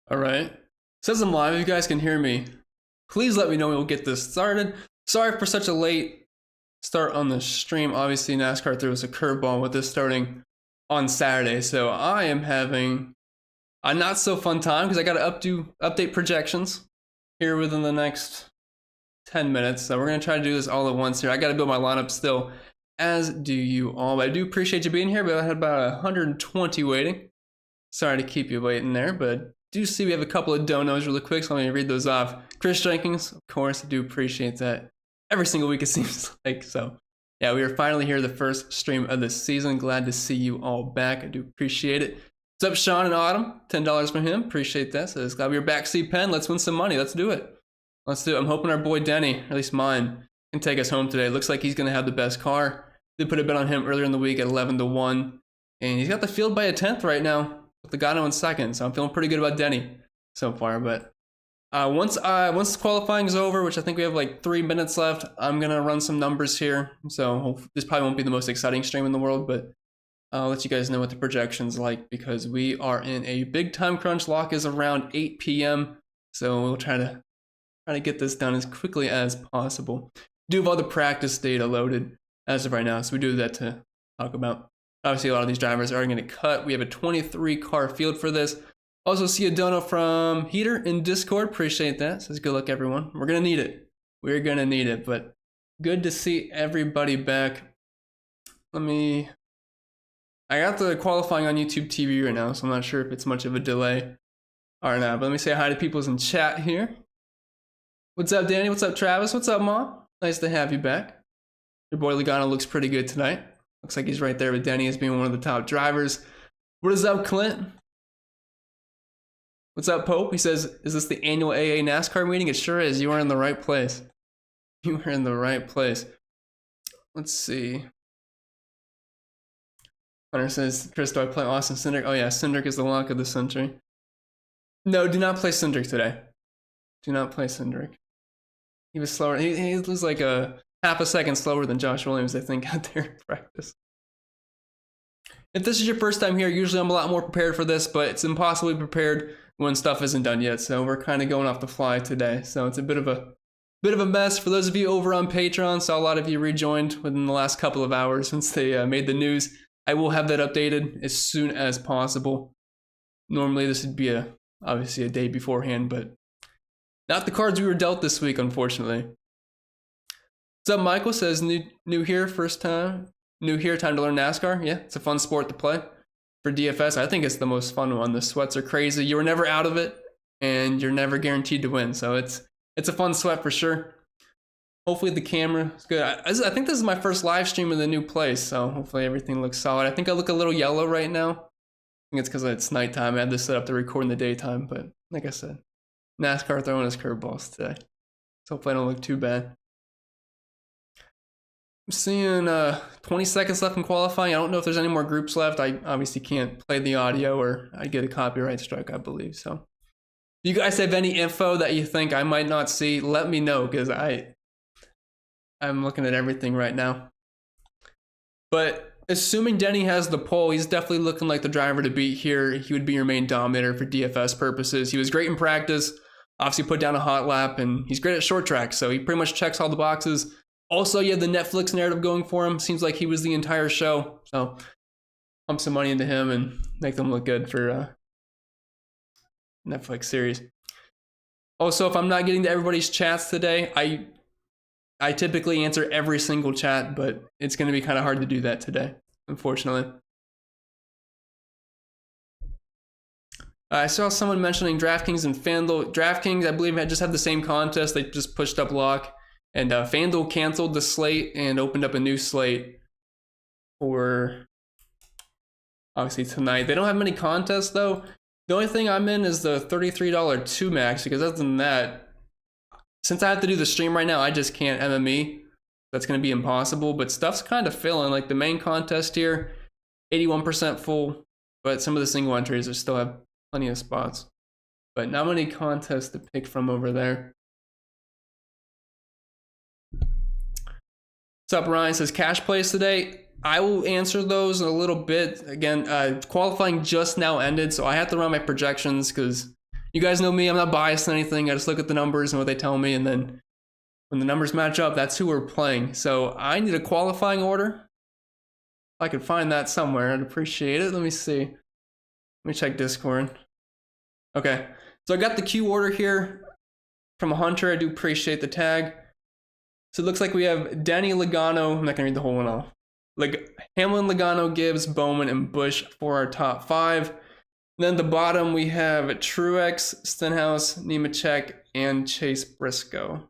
All right. Says I'm live. If you guys can hear me, please let me know. We'll get this started. Sorry for such a late start on the stream. Obviously, NASCAR threw us a curveball with this starting on Saturday. So I am having a not so fun time because I got to update projections here within the next 10 minutes. So we're going to try to do this all at once here. I got to build my lineup still, as do you all. But I do appreciate you being here, but I had about 120 waiting. Sorry to keep you waiting there, but do see we have a couple of donos really quick, so let me read those off. Chris Jenkins, of course, I do appreciate that. Every single week it seems like. So yeah, we are finally here, the first stream of the season. Glad to see you all back. I do appreciate it. What's up, Sean and Autumn? $10 from him. Appreciate that. So glad we are back. See Penn. Let's win some money. Let's do it. Let's do it. I'm hoping our boy Denny, or at least mine, can take us home today. Looks like he's going to have the best car. Did put a bet on him earlier in the week at 11-1. And he's got the field by a 10th right now with Logano in second. So I'm feeling pretty good about Denny so far. But once qualifying is over, which I think we have like 3 minutes left, I'm going to run some numbers here. So this probably won't be the most exciting stream in the world, but I'll let you guys know what the projection's like because we are in a big time crunch. Lock is around 8 p.m. So we'll try to get this done as quickly as possible. Do have all the practice data loaded as of right now, so we do that to talk about. Obviously, a lot of these drivers are going to cut. We have a 23 car field for this. Also see a dono from Heater in Discord. Appreciate that. Says good luck, everyone. We're going to need it. We're going to need it, but good to see everybody back. I got the qualifying on YouTube TV right now, so I'm not sure if it's much of a delay or not, but let me say hi to people's in chat here. What's up, Danny? What's up, Travis? What's up, Mom? Nice to have you back. Your boy Logano looks pretty good tonight. Looks like he's right there with Denny as being one of the top drivers. What is up, Clint? What's up, Pope? He says, is this the annual AA NASCAR meeting? It sure is. You are in the right place. You are in the right place. Let's see. Hunter says, Chris, do I play Austin Cindric? Oh yeah, Cindric is the lock of the century. No, do not play Cindric today. Do not play Cindric. He was slower. He was like a half a second slower than Josh Williams, I think, out there in practice. If this is your first time here, usually I'm a lot more prepared for this, but it's impossibly prepared when stuff isn't done yet. So we're kind of going off the fly today. So it's a bit of a mess. For those of you over on Patreon, saw a lot of you rejoined within the last couple of hours since they made the news. I will have that updated as soon as possible. Normally this would be obviously a day beforehand, but not the cards we were dealt this week, unfortunately. What's up, Michael? Says new here, first time. New here, time to learn NASCAR. Yeah, it's a fun sport to play. For DFS, I think it's the most fun one. The sweats are crazy. You were never out of it, and you're never guaranteed to win. So it's a fun sweat for sure. Hopefully the camera is good. I think this is my first live stream in the new place, so hopefully everything looks solid. I think I look a little yellow right now. I think it's because it's nighttime. I had this set up to record in the daytime, but like I said, NASCAR throwing us curveballs today. So hopefully I don't look too bad. I'm seeing 20 seconds left in qualifying. I don't know if there's any more groups left. I obviously can't play the audio or I get a copyright strike, I believe. So if you guys have any info that you think I might not see, let me know because I'm looking at everything right now. But assuming Denny has the pole, he's definitely looking like the driver to beat here. He would be your main dominator for DFS purposes. He was great in practice, obviously put down a hot lap, and he's great at short track, so he pretty much checks all the boxes. Also, you have the Netflix narrative going for him. Seems like he was the entire show, so pump some money into him and make them look good for Netflix series. Also, if I'm not getting to everybody's chats today, I typically answer every single chat, but it's going to be kind of hard to do that today, unfortunately. I saw someone mentioning DraftKings and FanDuel. DraftKings, I believe, just had the same contest. They just pushed up lock. And FanDuel canceled the slate and opened up a new slate for, obviously, tonight. They don't have many contests, though. The only thing I'm in is the $33 2 max, because other than that, since I have to do the stream right now, I just can't MME. That's going to be impossible, but stuff's kind of filling. Like the main contest here, 81% full, but some of the single entries still have plenty of spots. But not many contests to pick from over there. What's up, Ryan? Says cash plays today. I will answer those in a little bit. Again, qualifying just now ended, so I have to run my projections because You guys know me, I'm not biased in anything. I just look at the numbers and what they tell me, and then when the numbers match up, that's who we're playing. So I need a qualifying order. If I could find that somewhere, I'd appreciate it. Let me see. Let me check Discord. Okay, so I got the Q order here from a Hunter. I do appreciate the tag. So it looks like we have Denny, Logano. I'm not gonna read the whole one off. Hamlin, Logano, Gibbs, Bowman, and Busch for our top 5. And then at the bottom we have Truex, Stenhouse, Nemechek, and Chase Briscoe.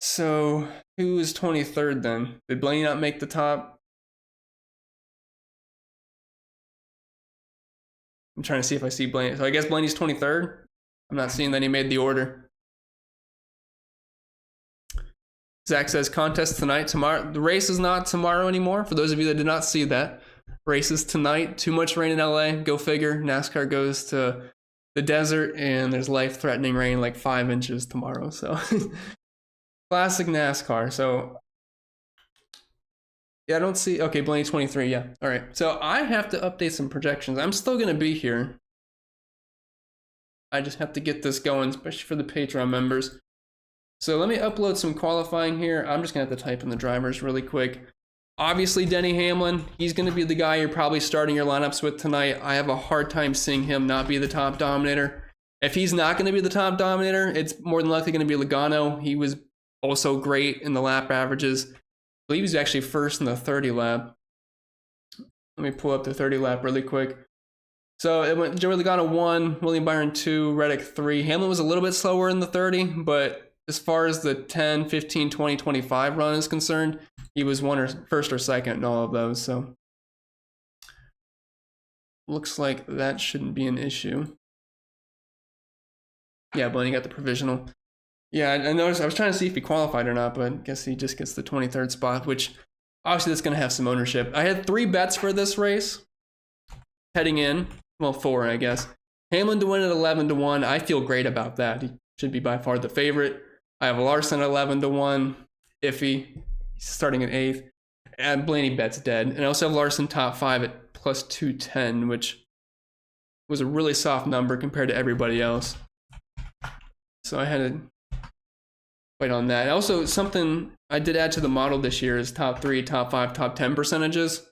So who is 23rd then? Did Blaney not make the top? I'm trying to see if I see Blaney. So I guess Blaney's 23rd. I'm not seeing that he made the order. Zach says contest tonight, tomorrow. The race is not tomorrow anymore. For those of you that did not see that, race is tonight. Too much rain in LA. Go figure. NASCAR goes to the desert and there's life-threatening rain, like 5 inches tomorrow. So classic NASCAR. So yeah, I don't see. Okay, Blaney 23. Yeah. All right. So I have to update some projections. I'm still gonna be here. I just have to get this going, especially for the Patreon members. So let me upload some qualifying here. I'm just gonna have to type in the drivers really quick. Obviously, Denny Hamlin, he's gonna be the guy you're probably starting your lineups with tonight. I have a hard time seeing him not be the top dominator. If he's not gonna be the top dominator, it's more than likely gonna be Logano. He was also great in the lap averages. I believe he's actually first in the 30 lap. Let me pull up the 30 lap really quick. So it went Joey Logano 1, William Byron 2, Reddick 3. Hamlin was a little bit slower in the 30, but as far as the 10, 15, 20, 25 run is concerned, he was first or second in all of those. So looks like that shouldn't be an issue. Yeah, Blaney got the provisional. Yeah, I noticed. I was trying to see if he qualified or not, but I guess he just gets the 23rd spot, which obviously that's going to have some ownership. I had 3 bets for this race heading in. Well, 4, I guess. Hamlin to win at 11-1. I feel great about that. He should be by far the favorite. I have Larson at 11-1. Iffy. He's starting at 8th. And Blaney bet's dead. And I also have Larson top 5 at plus 210, which was a really soft number compared to everybody else. So I had to wait on that. Also, something I did add to the model this year is top 3, top 5, top 10 percentages.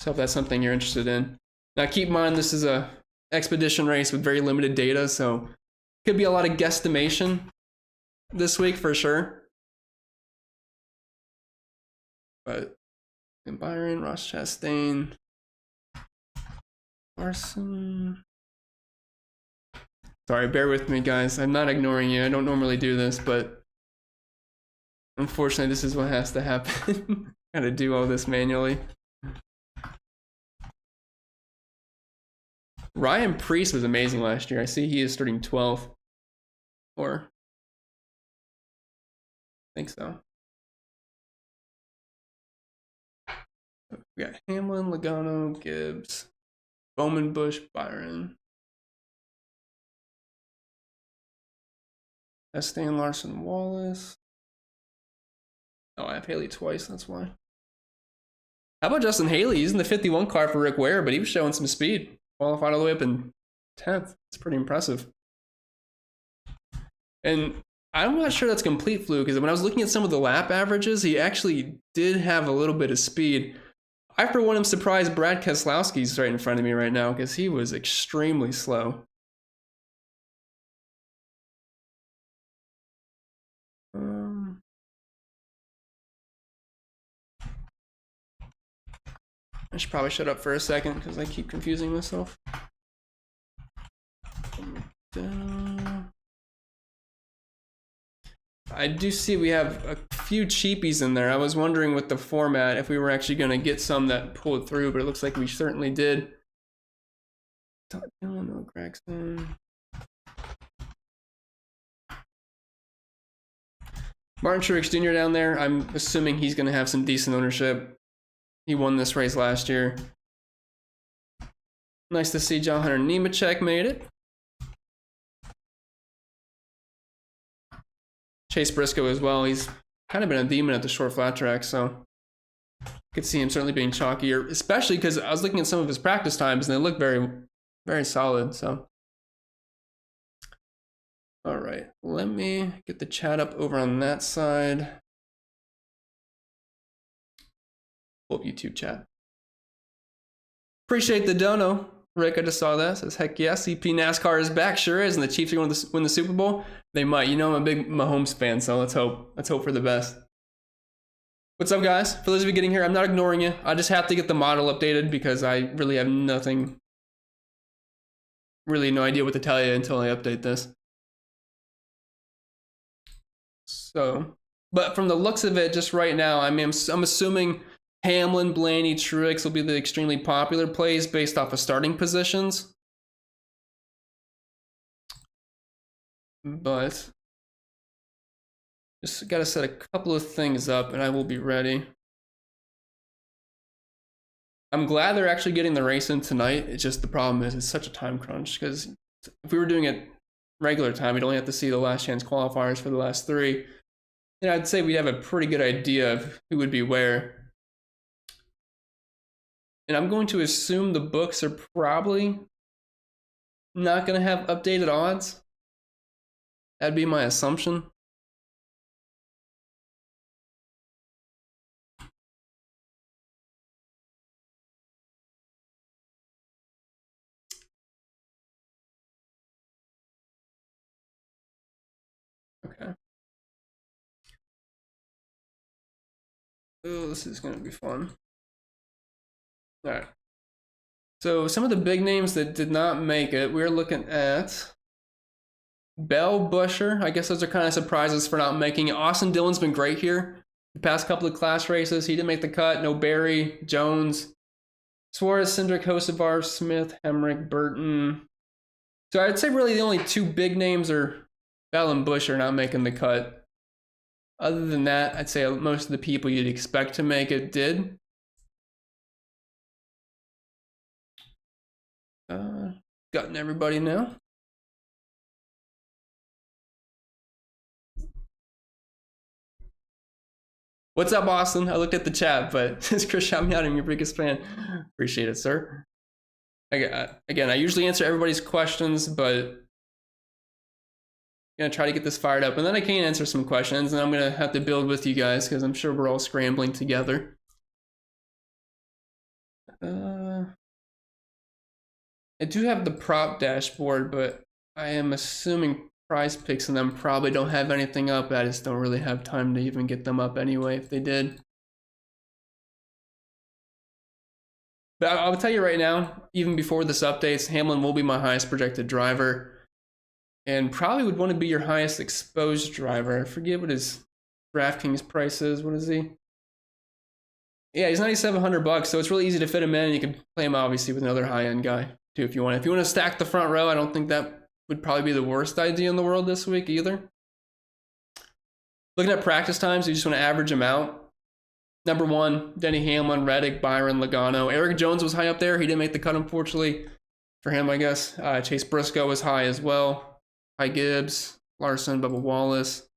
So if that's something you're interested in. Now keep in mind this is a expedition race with very limited data, so could be a lot of guesstimation this week for sure. But Byron, Ross Chastain, Larson. Sorry, bear with me, guys. I'm not ignoring you. I don't normally do this, but unfortunately, this is what has to happen. Gotta do all this manually. Ryan Preece was amazing last year. I see he is starting 12th. Or I think so. We got Hamlin, Logano, Gibbs, Bowman, Busch, Byron, Chastain, Larson, Wallace. Oh, I have Haley twice, that's why. How about Justin Haley? He's in the 51 car for Rick Ware, but he was showing some speed. Qualified all the way up in 10th. It's pretty impressive. And I'm not sure that's complete fluke, because when I was looking at some of the lap averages, he actually did have a little bit of speed. I, for one, am surprised Brad Keselowski's right in front of me right now, because he was extremely slow. I should probably shut up for a second because I keep confusing myself. I do see we have a few cheapies in there. I was wondering with the format if we were actually going to get some that pulled through, but it looks like we certainly did. No, Gregson. Martin Truex Jr. down there, I'm assuming he's going to have some decent ownership. He won this race last year. Nice to see John Hunter Nemechek made it. Chase Briscoe as well. He's kind of been a demon at the short flat track, so could see him certainly being chalkier, especially because I was looking at some of his practice times and they look very, very solid. So All right, let me get the chat up over on that side. Pull up YouTube chat. Appreciate the dono. Rick, I just saw that. Says, heck yeah, CP NASCAR is back. Sure is. And the Chiefs are going to win the Super Bowl. They might. You know I'm a big Mahomes fan, so let's hope. Let's hope for the best. What's up, guys? For those of you getting here, I'm not ignoring you. I just have to get the model updated because I really have nothing, really no idea what to tell you until I update this. So, but from the looks of it, just right now, I mean, I'm assuming Hamlin, Blaney, Truex will be the extremely popular plays based off of starting positions. But just got to set a couple of things up and I will be ready. I'm glad they're actually getting the race in tonight. It's just the problem is it's such a time crunch because if we were doing it regular time, we'd only have to see the last chance qualifiers for the last three. And I'd say we'd have a pretty good idea of who would be where. And I'm going to assume the books are probably not going to have updated odds. That'd be my assumption. Okay. Oh, this is going to be fun. All right. So some of the big names that did not make it, we're looking at Bell, Busher. I guess those are kind of surprises for not making it. Austin Dillon's been great here. The past couple of class races, he didn't make the cut. No Barry, Jones, Suarez, Cindric, Hocevar, Smith, Hemrick, Burton. So I'd say really the only two big names are Bell and Busch are not making the cut. Other than that, I'd say most of the people you'd expect to make it did. Gotten everybody now. What's up, Austin? I looked at the chat, but this Chris shot me out. I'm your biggest fan. Appreciate it, sir. Again, I usually answer everybody's questions, but I'm gonna try to get this fired up, and then I can answer some questions, and I'm gonna have to build with you guys because I'm sure we're all scrambling together. I do have the prop dashboard, but I am assuming Prize Picks and them probably don't have anything up. I just don't really have time to even get them up anyway if they did. But I'll tell you right now, even before this updates, Hamlin will be my highest projected driver and probably would want to be your highest exposed driver. I forget what his DraftKings price is. What is he? Yeah, he's $9,700, so it's really easy to fit him in. You can play him obviously with another high-end guy too if you want. If you want to stack the front row, I don't think that would probably be the worst idea in the world this week either. Looking at practice times, you just want to average them out. Number one, Denny Hamlin, Reddick, Byron, Logano. Eric Jones was high up there. He didn't make the cut, unfortunately, for him, I guess. Chase Briscoe was high as well. Ty Gibbs, Larson, Bubba Wallace.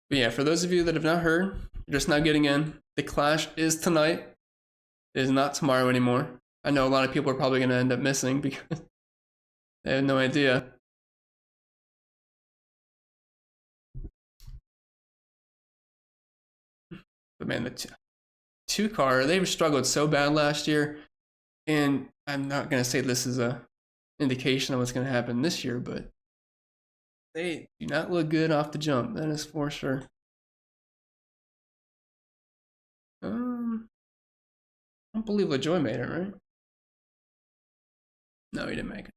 But yeah, for those of you that have not heard, you're just now getting in. The Clash is tonight. It is not tomorrow anymore. I know a lot of people are probably going to end up missing because they have no idea. But man, the two car, they struggled so bad last year. And I'm not going to say this is a indication of what's going to happen this year, but they do not look good off the jump. That is for sure. I don't believe LaJoy made it, right? No, he didn't make it.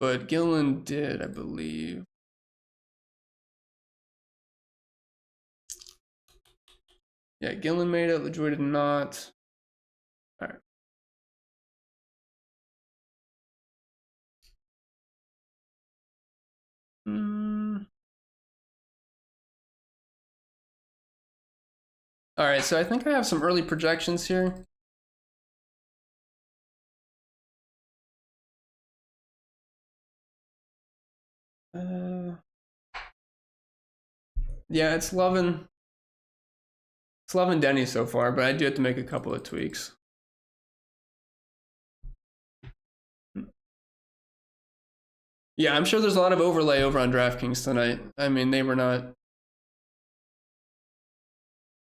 But Gillen did, I believe. Yeah, Gillen made it. LaJoy did not. All right. All right, so I think I have some early projections here. Yeah, it's loving Denny so far, but I do have to make a couple of tweaks. Yeah, I'm sure there's a lot of overlay over on DraftKings tonight. I mean,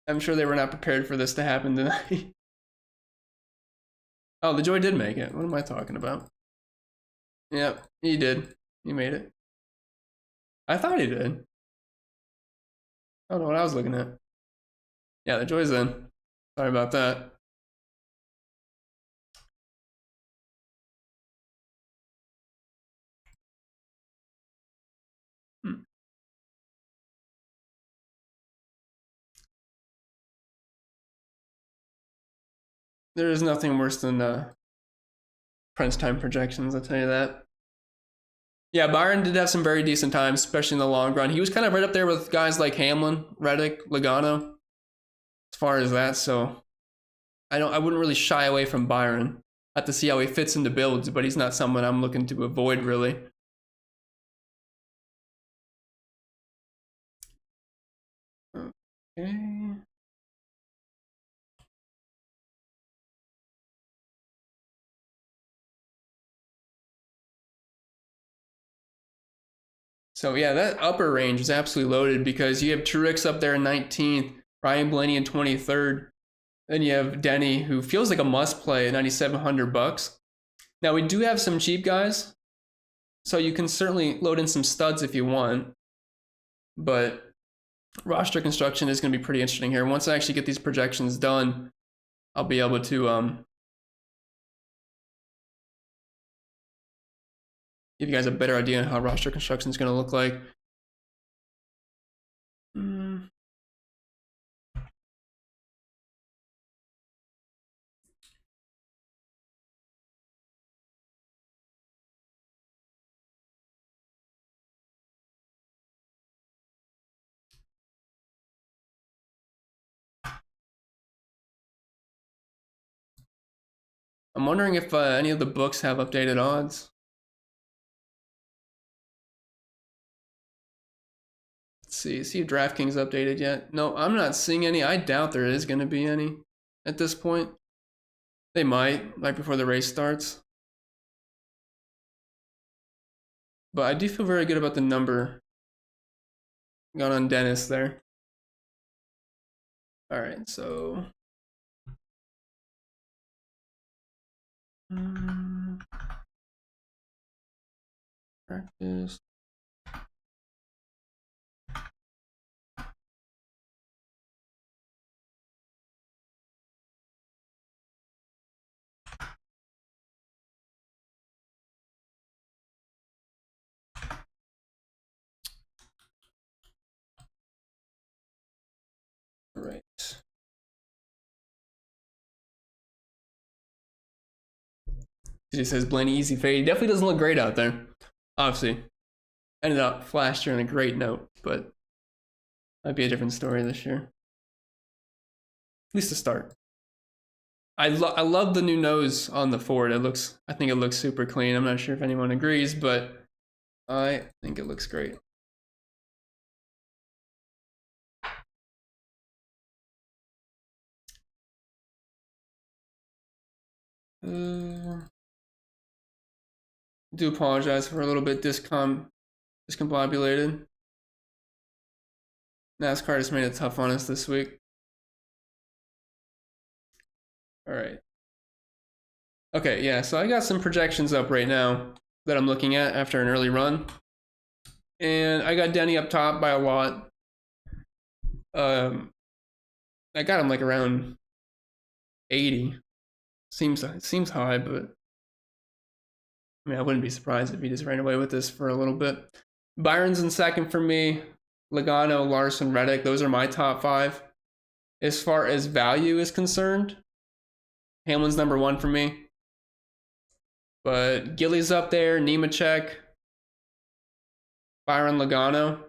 I'm sure they were not prepared for this to happen tonight. Oh, the Joy did make it. What am I talking about? Yep, he did. He made it. I thought he did. I don't know what I was looking at. Yeah, the Joy's in. Sorry about that. There is nothing worse than crunch time projections, I'll tell you that. Yeah, Byron did have some very decent times, especially in the long run. He was kind of right up there with guys like Hamlin, Reddick, Logano, as far as that. So I wouldn't really shy away from Byron. I have to see how he fits into builds, but he's not someone I'm looking to avoid really. Okay. So yeah, that upper range is absolutely loaded because you have Truex up there in 19th, Ryan Blaney in 23rd, then you have Denny, who feels like a must play at $9,700. Now we do have some cheap guys, so you can certainly load in some studs if you want, but roster construction is going to be pretty interesting here. Once I actually get these projections done, I'll be able to give you guys a better idea on how roster construction is going to look like. I'm wondering if any of the books have updated odds. Let's see if DraftKings updated yet. No, I'm not seeing any. I doubt there is going to be any at this point. They might, right before the race starts. But I do feel very good about the number got on Dennis there. All right, so practice. All right. He says Blaney easy fade. He definitely doesn't look great out there. Obviously, ended up last year on a great note, but might be a different story this year. At least to start. I love the new nose on the Ford. I think it looks super clean. I'm not sure if anyone agrees, but I think it looks great. Do apologize for a little bit discombobulated. NASCAR just made it tough on us this week. All right. Okay, yeah, so I got some projections up right now that I'm looking at after an early run. And I got Denny up top by a lot. I got him like around 80. Seems high, but I mean, I wouldn't be surprised if he just ran away with this for a little bit. Byron's in second for me. Logano, Larson, Reddick, those are my top 5. As far as value is concerned, Hamlin's number 1 for me. But Gilly's up there, Nemechek, Byron, Logano.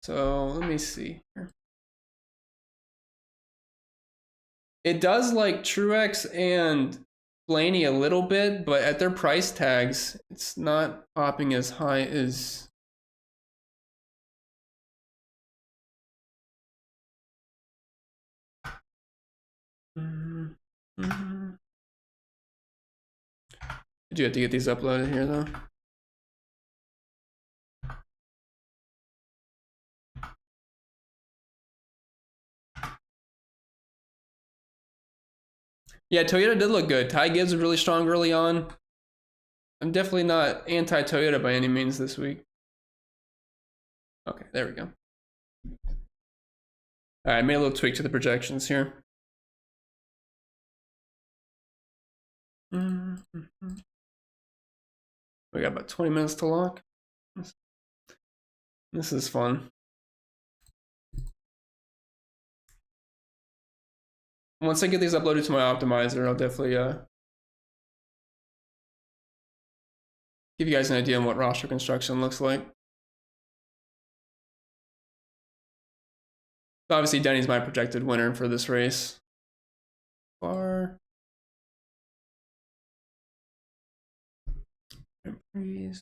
So let me see here. It does like Truex and Blaney a little bit, but at their price tags, it's not popping as high as... Did you have to get these uploaded here, though? Yeah, Toyota did look good. Ty Gibbs was really strong early on. I'm definitely not anti-Toyota by any means this week. Okay, there we go. All right, I made a little tweak to the projections here. We got about 20 minutes to lock. This is fun. Once I get these uploaded to my optimizer, I'll definitely give you guys an idea on what roster construction looks like. Obviously, Denny's my projected winner for this race. Bar. Please.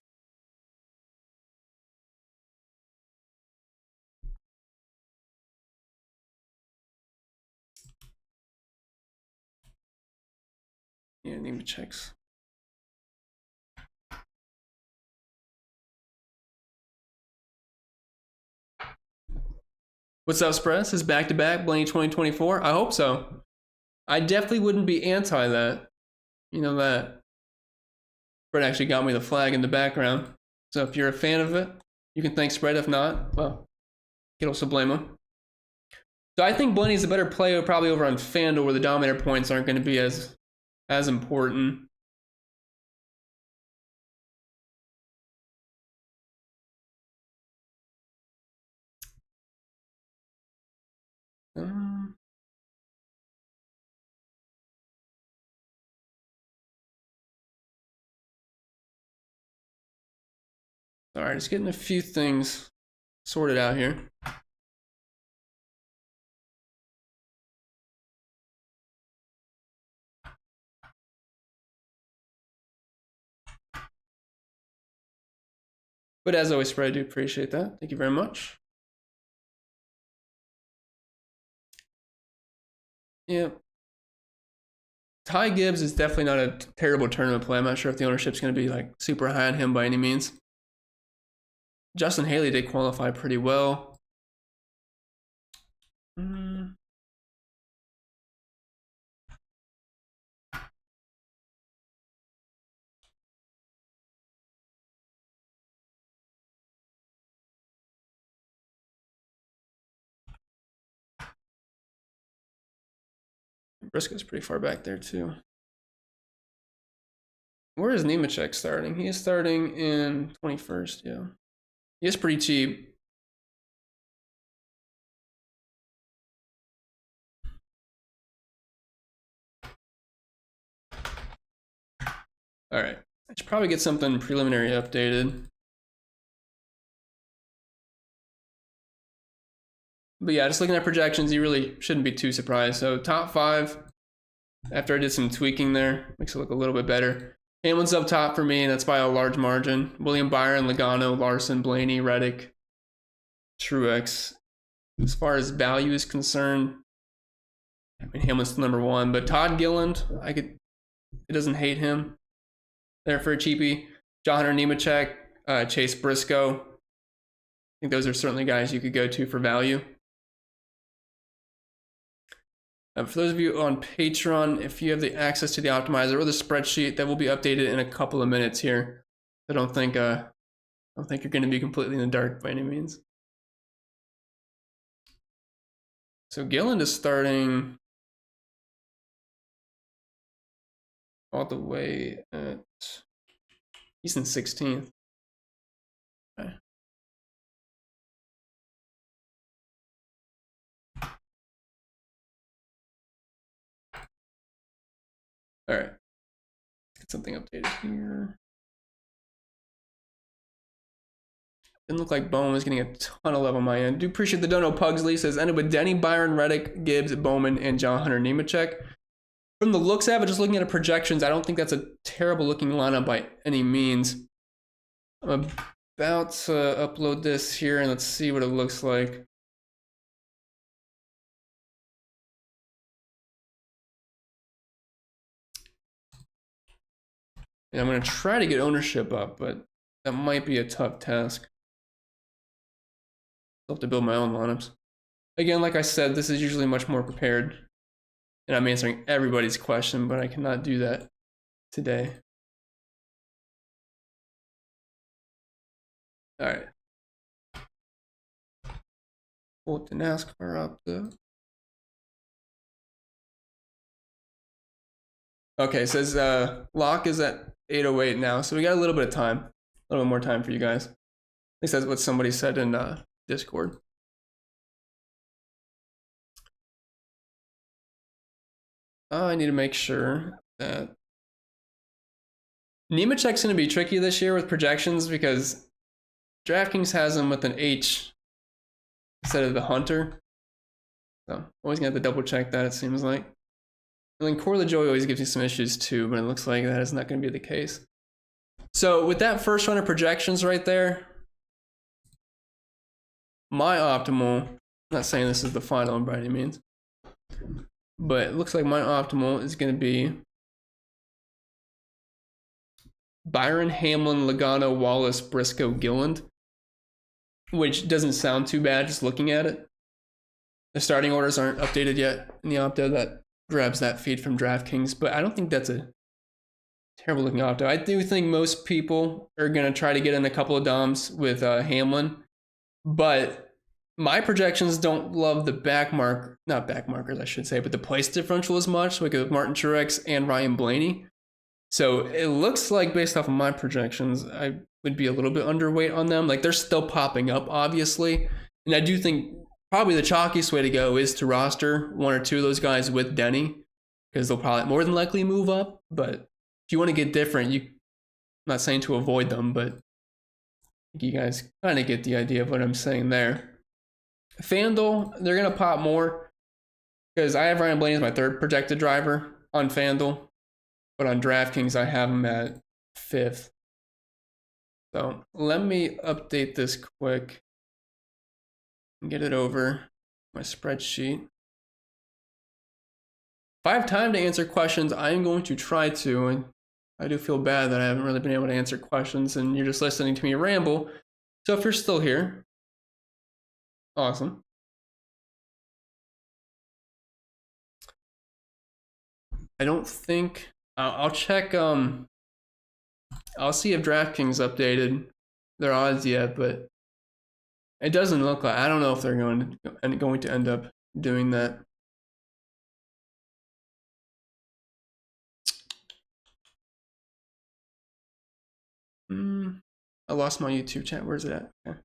Yeah, name checks. What's up, Spress? Is back-to-back Blaney 2024? I hope so. I definitely wouldn't be anti that. You know that. Spread actually got me the flag in the background. So if you're a fan of it, you can thank Spread. If not, well, you can also blame him. So I think Blaney's a better player probably over on FanDuel, where the Dominator points aren't going to be as important. All right, just getting a few things sorted out here. But as always, Spread, I do appreciate that. Thank you very much. Yeah. Ty Gibbs is definitely not a terrible tournament play. I'm not sure if the ownership's going to be like super high on him by any means. Justin Haley did qualify pretty well. Briscoe's pretty far back there too. Where is Nemechek starting? He is starting in 21st, yeah. He is pretty cheap. All right, I should probably get something preliminary updated. But yeah, just looking at projections, you really shouldn't be too surprised. So top 5, after I did some tweaking there, makes it look a little bit better. Hamlin's up top for me, and that's by a large margin. William Byron, Logano, Larson, Blaney, Reddick, Truex. As far as value is concerned, I mean, Hamlin's number 1, but Todd Gilliland, it doesn't hate him there for a cheapie. John Hunter Nemechek, Chase Briscoe. I think those are certainly guys you could go to for value. For those of you on Patreon, if you have the access to the optimizer or the spreadsheet, that will be updated in a couple of minutes here. I don't think you're going to be completely in the dark by any means. So Gilliland is starting all the way at, he's in 16th. Okay. All right, let's get something updated here. Didn't look like Bowman was getting a ton of love on my end. Do appreciate the dono. Pugsley says ended with Denny, Byron, Reddick, Gibbs, Bowman, and John Hunter Nemechek. From the looks of it, just looking at the projections, I don't think that's a terrible looking lineup by any means. I'm about to upload this here and let's see what it looks like. And I'm going to try to get ownership up, but that might be a tough task. I'll have to build my own lineups. Again, like I said, this is usually much more prepared. And I'm answering everybody's question, but I cannot do that today. All right. Pull the NASCAR up though. Okay, it says lock is at 8:08 now, so we got a little bit of time, a little bit more time for you guys. At least that's what somebody said in Discord. I need to make sure that Nemechek's going to be tricky this year with projections because DraftKings has him with an H instead of the Hunter. So always going to have to double check that, it seems like. And then Corey LaJoy always gives you some issues too, but it looks like that is not going to be the case. So with that first round of projections right there, my optimal, I'm not saying this is the final by any means, but it looks like my optimal is going to be Byron, Hamlin, Logano, Wallace, Briscoe, Gilliland, which doesn't sound too bad just looking at it. The starting orders aren't updated yet in the opto. That grabs that feed from DraftKings, but I don't think that's a terrible looking opto. I do think most people are going to try to get in a couple of DOMs with Hamlin, but my projections don't love the not back markers, I should say, but the place differential as much, like with Martin Truex and Ryan Blaney. So it looks like based off of my projections, I would be a little bit underweight on them. Like they're still popping up, obviously. And I do think probably the chalkiest way to go is to roster one or two of those guys with Denny, because they'll probably more than likely move up. But if you want to get different, I'm not saying to avoid them, but you guys kind of get the idea of what I'm saying there. FanDuel, they're going to pop more because I have Ryan Blaney as my third projected driver on FanDuel, but on DraftKings, I have him at 5th. So let me update this quick and get it over my spreadsheet. If I have time to answer questions, I'm going to try to, and I do feel bad that I haven't really been able to answer questions and you're just listening to me ramble. So if you're still here, awesome. I don't think I'll check. I'll see if DraftKings updated their odds yet, but it doesn't look like. I don't know if they're going to end up doing that. I lost my YouTube chat. Where's it at? Okay.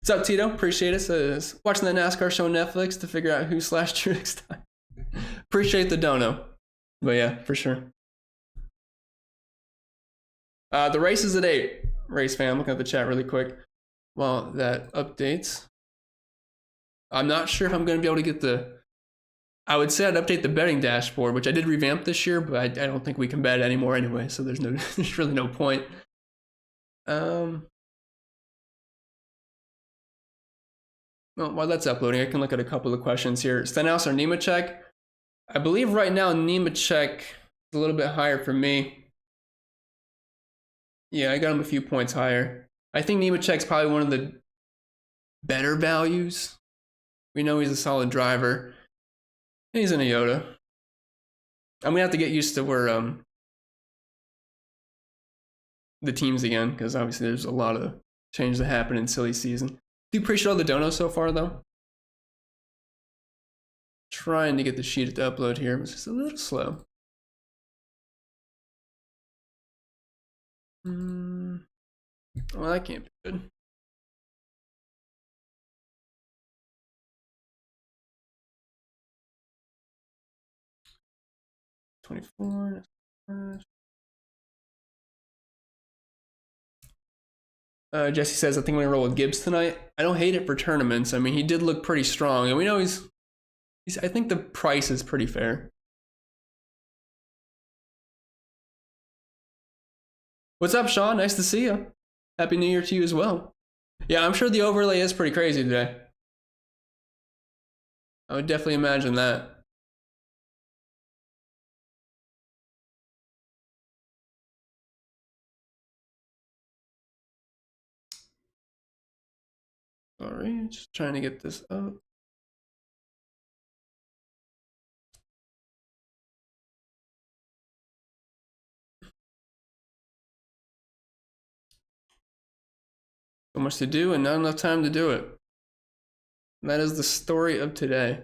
What's up, Tito? Appreciate it. Says watching the NASCAR show on Netflix to figure out who slashed Truex time. Appreciate the dono. But yeah, for sure. The race is at 8. Race fan, looking at the chat really quick while that updates. I'm not sure if I'm going to be able to get I would say I'd update the betting dashboard, which I did revamp this year, but I don't think we can bet anymore anyway, so there's really no point. Well, while that's uploading, I can look at a couple of questions here. Stenhouse or Nemechek? I believe right now Nemechek is a little bit higher for me. Yeah, I got him a few points higher. I think Nemechek's probably one of the better values. We know he's a solid driver. And he's in a Yoda. I'm going to have to get used to where the teams again, because obviously there's a lot of changes that happen in silly season. Do appreciate all the donos so far, though. Trying to get the sheet to upload here, but it's just a little slow. Well, that can't be good. $24. Jesse says, I think I'm going to roll with Gibbs tonight. I don't hate it for tournaments. I mean, he did look pretty strong. And we know he's I think the price is pretty fair. What's up, Sean? Nice to see you. Happy New Year to you as well. Yeah, I'm sure the overlay is pretty crazy today. I would definitely imagine that. Sorry, just trying to get this up. So much to do and not enough time to do it. And that is the story of today.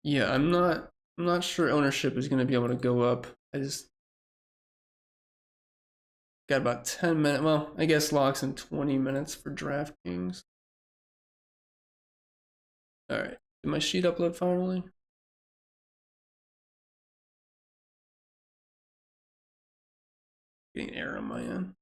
Yeah, I'm not sure ownership is going to be able to go up. I just got about 10 minutes. Well, I guess locks in 20 minutes for DraftKings. All right. Did my sheet upload finally? Getting an error on my end.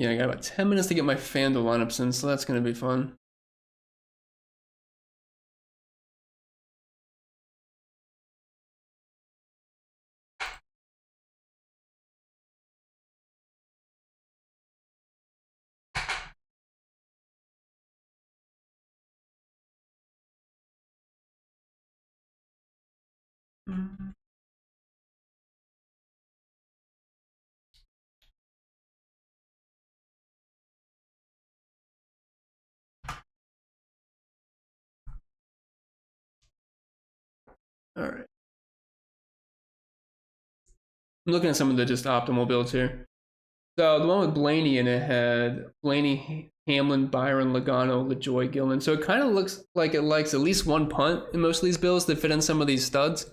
Yeah, I got about 10 minutes to get my FanDuel lineups in, so that's going to be fun. All right. I'm looking at some of the just optimal builds here. So the one with Blaney in it had Blaney, Hamlin, Byron, Logano, LaJoy, Gilman. So it kind of looks like it likes at least one punt in most of these builds that fit in some of these studs.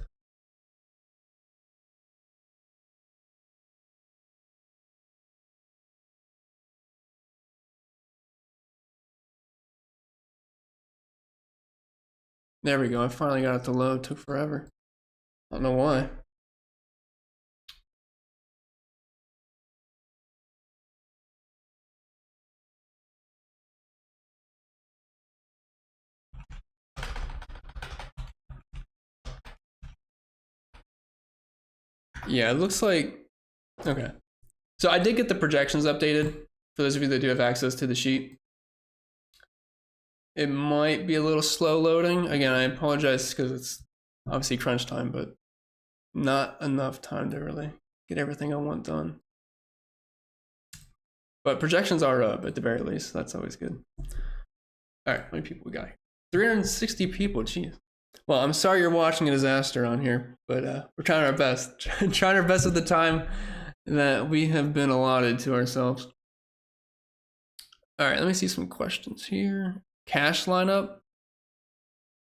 There we go. I finally got it to load. It took forever. I don't know why. Yeah, it looks like... Okay. So I did get the projections updated for those of you that do have access to the sheet. It might be a little slow loading. Again, I apologize because it's obviously crunch time, but not enough time to really get everything I want done. But projections are up at the very least. That's always good. All right, how many people we got here? 360 people, jeez. Well, I'm sorry you're watching a disaster on here, but we're trying our best. Trying our best with the time that we have been allotted to ourselves. All right, let me see some questions here. Cash lineup.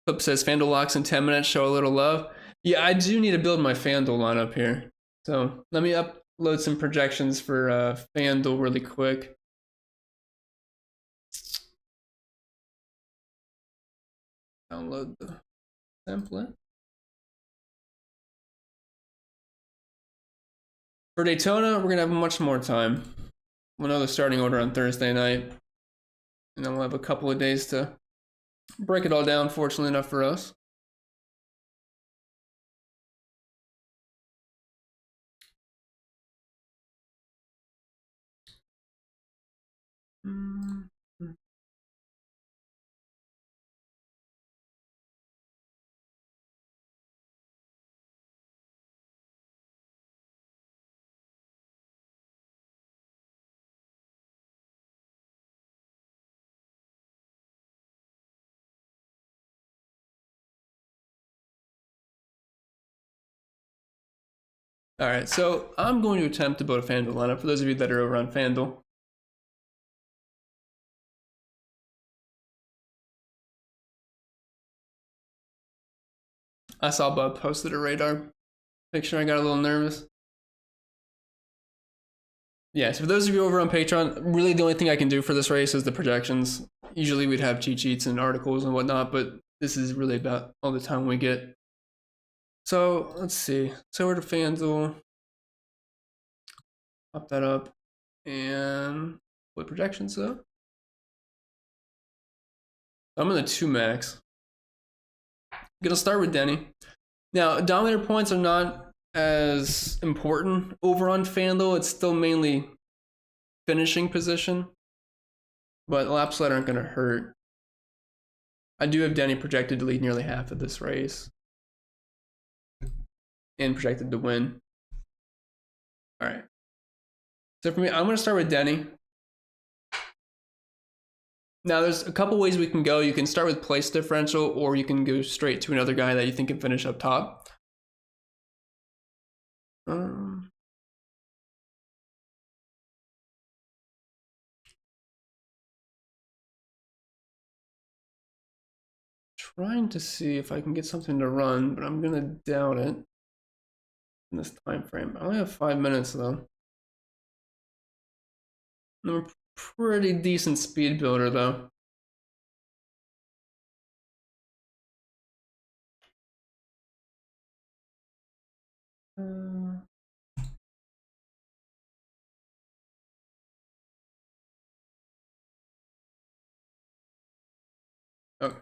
Clip says FanDuel locks in 10 minutes, show a little love. Yeah, I do need to build my FanDuel lineup here. So let me upload some projections for FanDuel really quick. Download the template. For Daytona, we're going to have much more time. We'll know the starting order on Thursday night. And then we'll have a couple of days to break it all down, fortunately enough for us. All right, so I'm going to attempt to build a FanDuel lineup for those of you that are over on FanDuel. I saw Bub posted a radar picture. I got a little nervous. Yeah, so for those of you over on Patreon, really the only thing I can do for this race is the projections. Usually we'd have cheat sheets and articles and whatnot, but this is really about all the time we get. So let's see. So we're to FanDuel. Pop that up. And what projections though? I'm in the 2 max. Gonna start with Denny. Now, dominator points are not as important over on FanDuel. It's still mainly finishing position, but laps led aren't gonna hurt. I do have Denny projected to lead nearly half of this race and projected to win. All right. So for me, I'm gonna start with Denny. Now, there's a couple ways we can go. You can start with place differential, or you can go straight to another guy that you think can finish up top. Trying to see if I can get something to run, but I'm gonna doubt it in this time frame. I only have 5 minutes though. I'm a pretty decent speed builder though. Okay.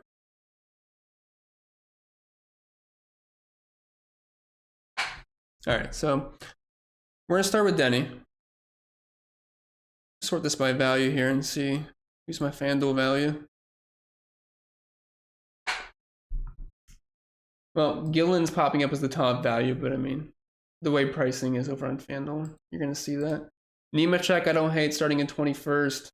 All right, so we're gonna start with Denny. Sort this by value here and see who's my FanDuel value. Well, Gillen's popping up as the top value, but I mean, the way pricing is over on FanDuel, you're gonna see that. Nemechek, I don't hate, starting in 21st.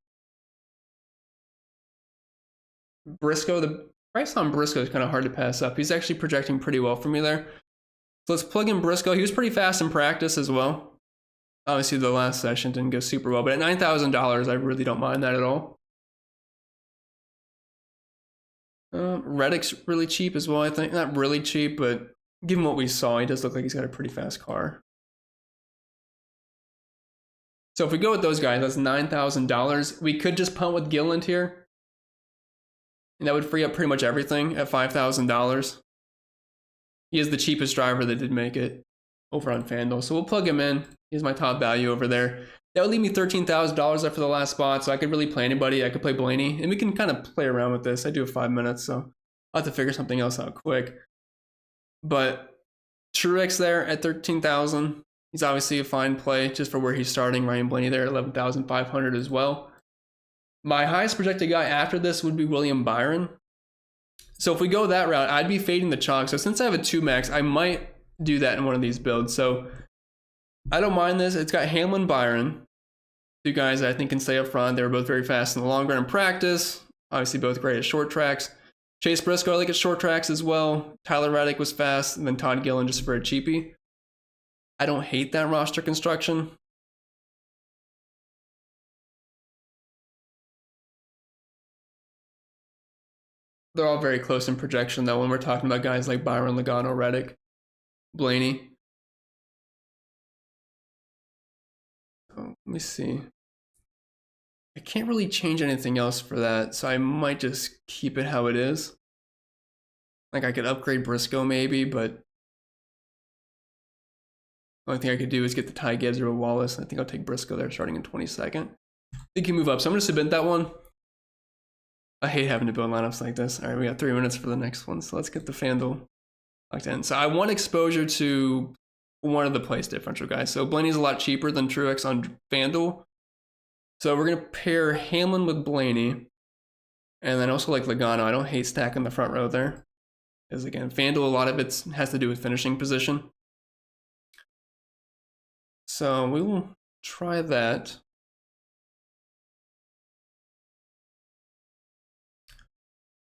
Briscoe, the price on Briscoe is kind of hard to pass up. He's actually projecting pretty well for me there. So let's plug in Briscoe. He was pretty fast in practice as well. Obviously, the last session didn't go super well, but at $9,000, I really don't mind that at all. Reddick's really cheap as well, I think. Not really cheap, but given what we saw, he does look like he's got a pretty fast car. So if we go with those guys, that's $9,000. We could just punt with Gilland here, and that would free up pretty much everything at $5,000. He is the cheapest driver that did make it over on FanDuel, so we'll plug him in. He's my top value over there. That would leave me $13,000 after the last spot, so I could really play anybody. I could play Blaney, and we can kind of play around with this. I do have 5 minutes, so I'll have to figure something else out quick. But Truex there at $13,000. He's obviously a fine play just for where he's starting. Ryan Blaney there at $11,500 as well. My highest projected guy after this would be William Byron. So if we go that route, I'd be fading the chalk. So since I have a 2 max, I might do that in one of these builds. So I don't mind this. It's got Hamlin, Byron, 2 guys that I think can stay up front. They were both very fast in the long run in practice. Obviously both great at short tracks. Chase Briscoe, I like at short tracks as well. Tyler Reddick was fast, and then Todd Gillen just for a cheapie. I don't hate that roster construction. They're all very close in projection, though, when we're talking about guys like Byron, Logano, Reddick, Blaney. Oh, let me see. I can't really change anything else for that, so I might just keep it how it is. Like, I could upgrade Briscoe maybe, but the only thing I could do is get the Ty Gibbs or a Wallace. I think I'll take Briscoe there starting in 22nd. He can move up, so I'm going to submit that one. I hate having to build lineups like this. All right, we got 3 minutes for the next one, so let's get the FanDuel locked in. So I want exposure to one of the place differential guys. So Blaney's a lot cheaper than Truex on FanDuel. So we're going to pair Hamlin with Blaney. And then also like Logano. I don't hate stacking the front row there. Because again, FanDuel, a lot of it has to do with finishing position. So we will try that.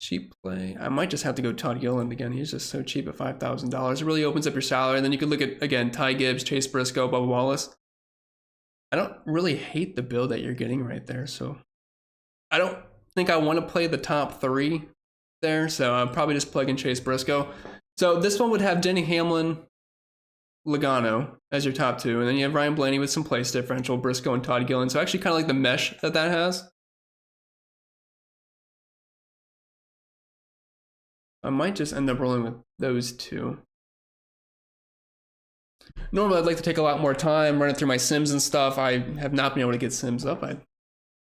Cheap play. I might just have to go Todd Gilliland again. He's just so cheap at $5,000. It really opens up your salary. And then you could look at, again, Ty Gibbs, Chase Briscoe, Bubba Wallace. I don't really hate the build that you're getting right there. So I don't think I want to play the top 3 there. So I'll probably just plug in Chase Briscoe. So this one would have Denny Hamlin, Logano as your top two, and then you have Ryan Blaney with some place differential, Briscoe and Todd Gillen. So actually kind of like the mesh that has. I might just end up rolling with those two. Normally I'd like to take a lot more time running through my sims and stuff. I have not been able to get sims up. I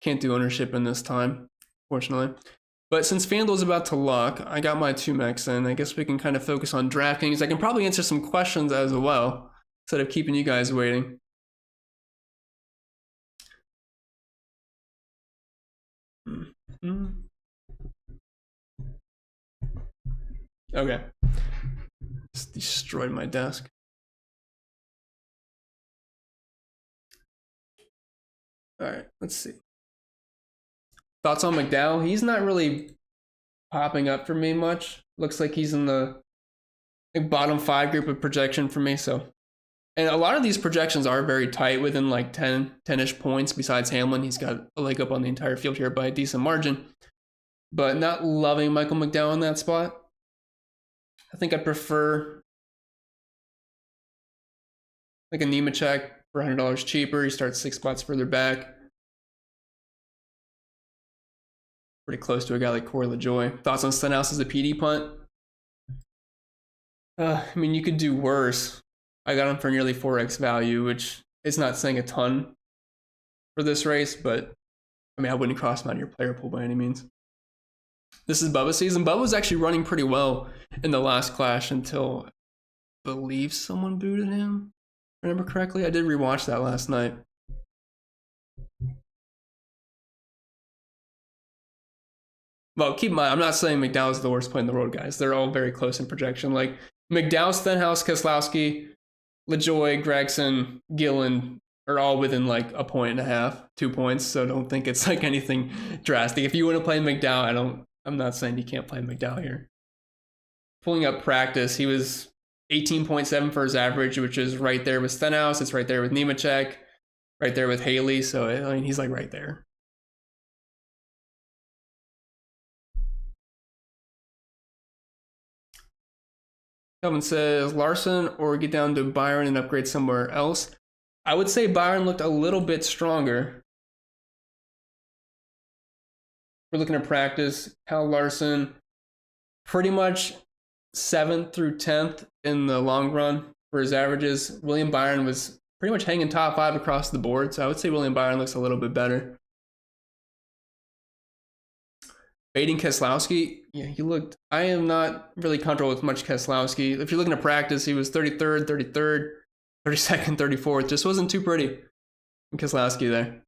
can't do ownership in this time, fortunately. But since FanDuel's about to lock, I got my 2max in. I guess we can kind of focus on DraftKings. I can probably answer some questions as well, instead of keeping you guys waiting. Okay. Just destroyed my desk. All right, let's see. Thoughts on McDowell? He's not really popping up for me much. Looks like he's in the bottom 5 group of projection for me. So, and a lot of these projections are very tight, within like 10-ish points. Besides Hamlin, he's got a leg up on the entire field here by a decent margin. But not loving Michael McDowell in that spot. I think I'd prefer like a Nemechek for $100 cheaper. He starts 6 spots further back. Pretty close to a guy like Corey LaJoie. Thoughts on Stenhouse as a PD punt? I mean, you could do worse. I got him for nearly 4x value, which is not saying a ton for this race, but I mean, I wouldn't cross him out of your player pool by any means. This is Bubba's season. Bubba was actually running pretty well in the last clash until I believe someone booted him. Remember correctly? I did rewatch that last night. Well, keep in mind, I'm not saying McDowell's the worst play in the world, guys. They're all very close in projection. Like McDowell, Stenhouse, Keselowski, LaJoie, Gregson, Gillen are all within like 1.5, 2 points. So don't think it's like anything drastic. If you want to play McDowell, I'm not saying you can't play McDowell here. Pulling up practice, he was 18.7 for his average, which is right there with Stenhouse. It's right there with Nemechek, right there with Haley. So I mean, he's like right there. Kelvin says Larson or get down to Byron and upgrade somewhere else. I would say Byron looked a little bit stronger. We're looking at practice. Kyle Larson, pretty much 7th through 10th in the long run for his averages. William Byron was pretty much hanging top 5 across the board. So I would say William Byron looks a little bit better. Baiting Keselowski, yeah, he looked. I am not really comfortable with much Keselowski. If you're looking at practice, he was 33rd, 33rd, 32nd, 34th. Just wasn't too pretty. Keselowski there.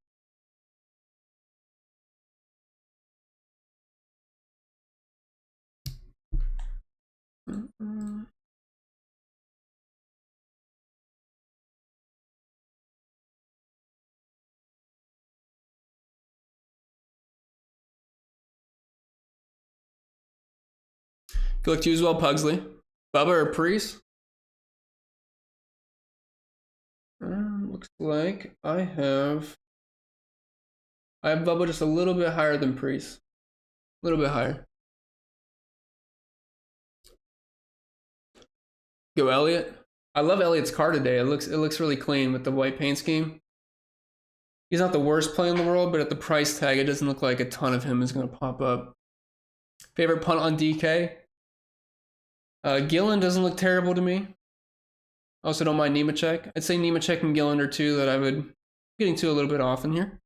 Good luck to you as well, Pugsley. Bubba or Priest? Looks like I have Bubba just a little bit higher than Priest. A little bit higher. Go Elliott. I love Elliott's car today. It looks really clean with the white paint scheme. He's not the worst play in the world, but at the price tag, it doesn't look like a ton of him is going to pop up. Favorite punt on DK? Gillen doesn't look terrible to me. Also don't mind Nemechek. I'd say Nemechek and Gillen are two that I would getting to a little bit often here.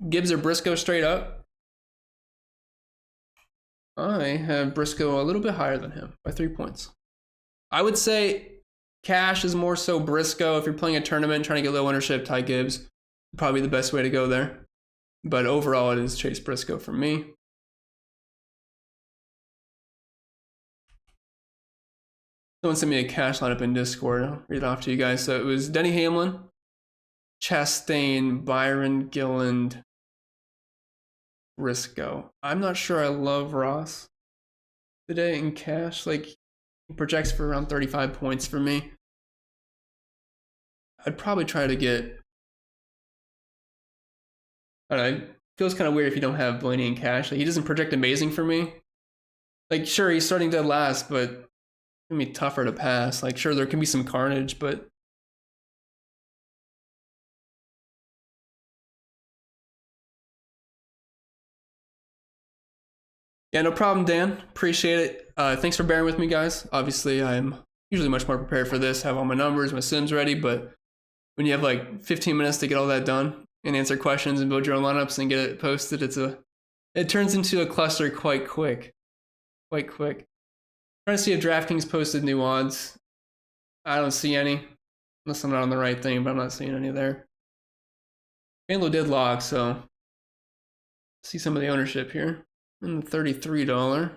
Gibbs or Briscoe straight up? I have Briscoe a little bit higher than him by 3 points. I would say cash is more so Briscoe. If you're playing a tournament trying to get low ownership, Ty Gibbs probably the best way to go there. But overall, it is Chase Briscoe for me. Someone sent me a cash lineup in Discord. I'll read it off to you guys. So it was Denny Hamlin, Chastain, Byron, Gilland, Briscoe. I'm not sure I love Ross today in cash. Like, he projects for around 35 points for me. I'd probably try to get... I don't know. It feels kind of weird if you don't have Blaney in cash. Like, he doesn't project amazing for me. Like, sure, he's starting dead last, but gonna be tougher to pass. Like, sure, there can be some carnage, but yeah, no problem, Dan. Appreciate it. Thanks for bearing with me, guys. Obviously, I'm usually much more prepared for this, have all my numbers, my sims ready, but when you have like 15 minutes to get all that done and answer questions and build your own lineups and get it posted, it turns into a cluster quite quick. Quite quick. Trying to see if DraftKings posted new odds. I don't see any, unless I'm not on the right thing, but I'm not seeing any there. Pennell did log, so see some of the ownership here. And the $33.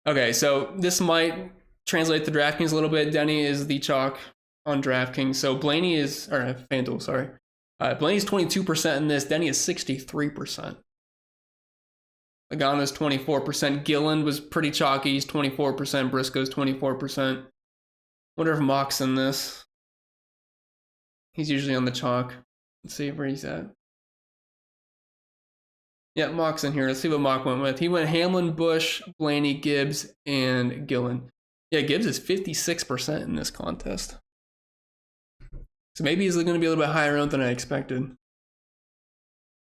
Okay, so this might translate to DraftKings a little bit. Denny is the chalk on DraftKings. So Blaney is, or FanDuel, sorry. Blaney's 22% in this. Denny is 63%. Logano's 24%. Gillen was pretty chalky. He's 24%. Briscoe's 24%. Wonder if Mock's in this. He's usually on the chalk. Let's see where he's at. Yeah, Mock's in here. Let's see what Mock went with. He went Hamlin, Busch, Blaney, Gibbs, and Gillen. Yeah, Gibbs is 56% in this contest. So maybe he's going to be a little bit higher owned than I expected.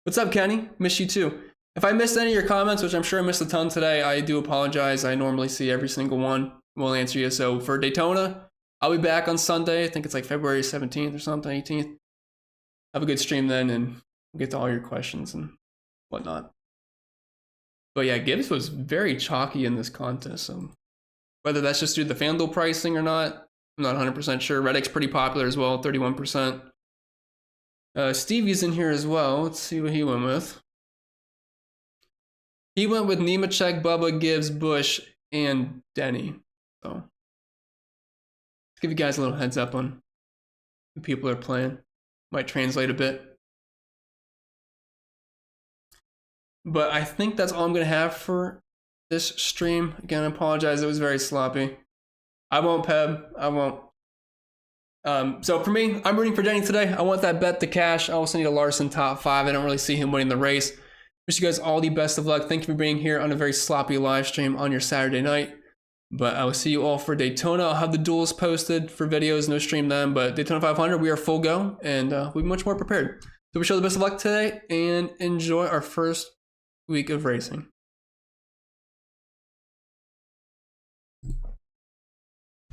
What's up, Kenny? Miss you too. If I missed any of your comments, which I'm sure I missed a ton today, I do apologize. I normally see every single one. We'll answer you. So for Daytona, I'll be back on Sunday. I think it's like February 17th or something, 18th. Have a good stream then, and we'll get to all your questions and whatnot. But yeah, Gibbs was very chalky in this contest. So whether that's just due to the FanDuel pricing or not, I'm not 100% sure. Reddick's pretty popular as well, 31%. Stevie's in here as well. Let's see what he went with. He went with Nemechek, Bubba, Gibbs, Busch, and Denny. So let's give you guys a little heads up on who people are playing. Might translate a bit. But I think that's all I'm going to have for this stream. Again, I apologize. It was very sloppy. I won't, Peb. I won't. So for me, I'm rooting for Denny today. I want that bet to cash. I also need a Larson top 5. I don't really see him winning the race. Wish you guys all the best of luck. Thank you for being here on a very sloppy live stream on your Saturday night. But I will see you all for Daytona. I'll have the duels posted for videos. No stream then. But Daytona 500, we are full go. And we'll be much more prepared. So wish you all the best of luck today. And enjoy our first week of racing.